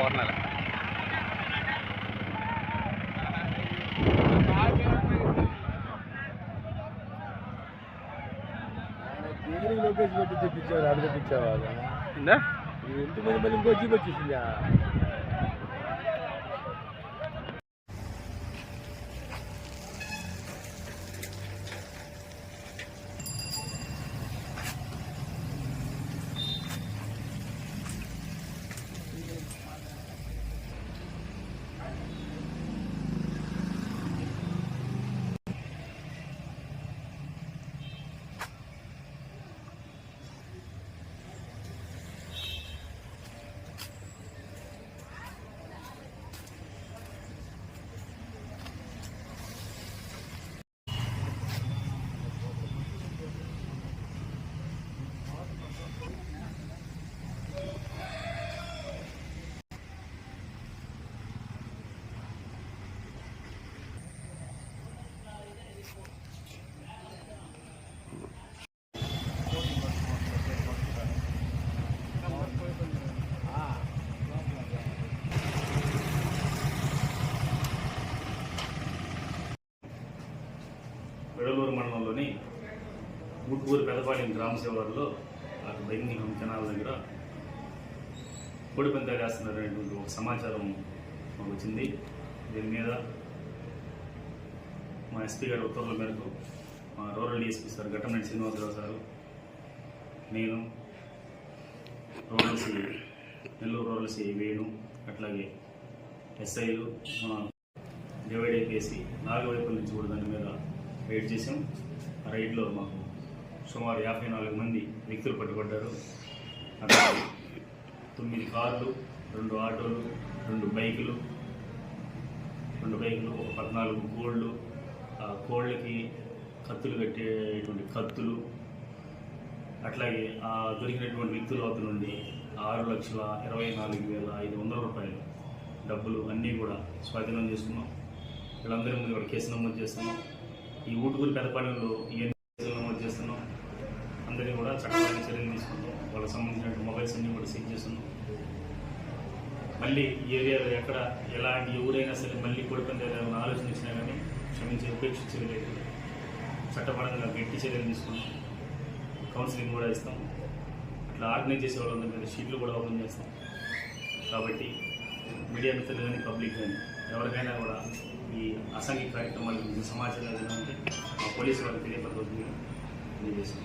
ఓర్నల లోకేష్ పెట్టి తెప్పించావు అడు తెప్పించావా ఇంటి మళ్ళీ మళ్ళీ ఇంకో జీప్ వచ్చేసిందా వెడలూరు మండలంలోని గుడ్పూరు పెదపాలెం గ్రామ శివారులో అటు బెంగళూరు కెనాల్ దగ్గర కోడి పందాలు వేస్తున్నటువంటి ఒక సమాచారం మాకు వచ్చింది. దీని మీద మా ఎస్పీ గారి ఉత్తర్వుల మేరకు మా rural DSP sir Ghattamaneni Srinivasarao sir, నేను నెల్లూరు రూరల్ సిఐ వేణు, అట్లాగే ఎస్ఐలు మా డివైడ్ అయిపోయేసి 4 వైపుల నుంచి కూడా దాని మీద రైడ్ చేసాం. ఆ రైడ్లో మాకు సుమారు 54 మంది వ్యక్తులు పట్టుబడ్డారు. అక్కడ 9 కార్లు, 2 ఆటోలు, 2 బైకులు, ఒక 14 కోళ్ళు, ఆ కోళ్ళకి కత్తులు కట్టేటువంటి కత్తులు, అట్లాగే ఆ దొరికినటువంటి వ్యక్తుల వద్ద నుండి 6,24,500 రూపాయలు డబ్బులు అన్నీ కూడా స్వాధీనం చేసుకున్నాం. వీళ్ళందరి ముందు కూడా కేసు నమోదు చేస్తున్నాం. ఈ ఊటుకూరు పెదపాలెంలో ఇవన్నీ కేసులు నమోదు చేస్తున్నాం. అందరినీ కూడా చట్టపరమైన చర్యలు తీసుకుంటాం. వాళ్ళకి సంబంధించిన మొబైల్స్ అన్నీ కూడా సీజ్ చేస్తున్నాం. మళ్ళీ ఈ ఏరియాలో ఎక్కడ ఎలాంటి ఎవరైనా సరే మళ్ళీ కోడిపందాలు ఆలోచన ఇచ్చినా కానీ క్షమించి ఉపేక్షించలేదు. చట్టపరంగా గట్టి చర్యలు తీసుకున్నాం. కౌన్సిలింగ్ కూడా ఇస్తాం. అట్లా ఆర్గనైజ్ చేసే వాళ్ళందరి మీద షీట్లు కూడా ఓపెన్ చేస్తాం. కాబట్టి మీడియా మిత్రులు కానీ పబ్లిక్ కానీ ఎవరికైనా కూడా ఈ అసాంఘిక కార్యక్రమాల గురించి సమాచారం ఏదైనా ఉంటే మా పోలీసు వారికి తెలియపరచవలసిందిగా తెలియజేస్తాం.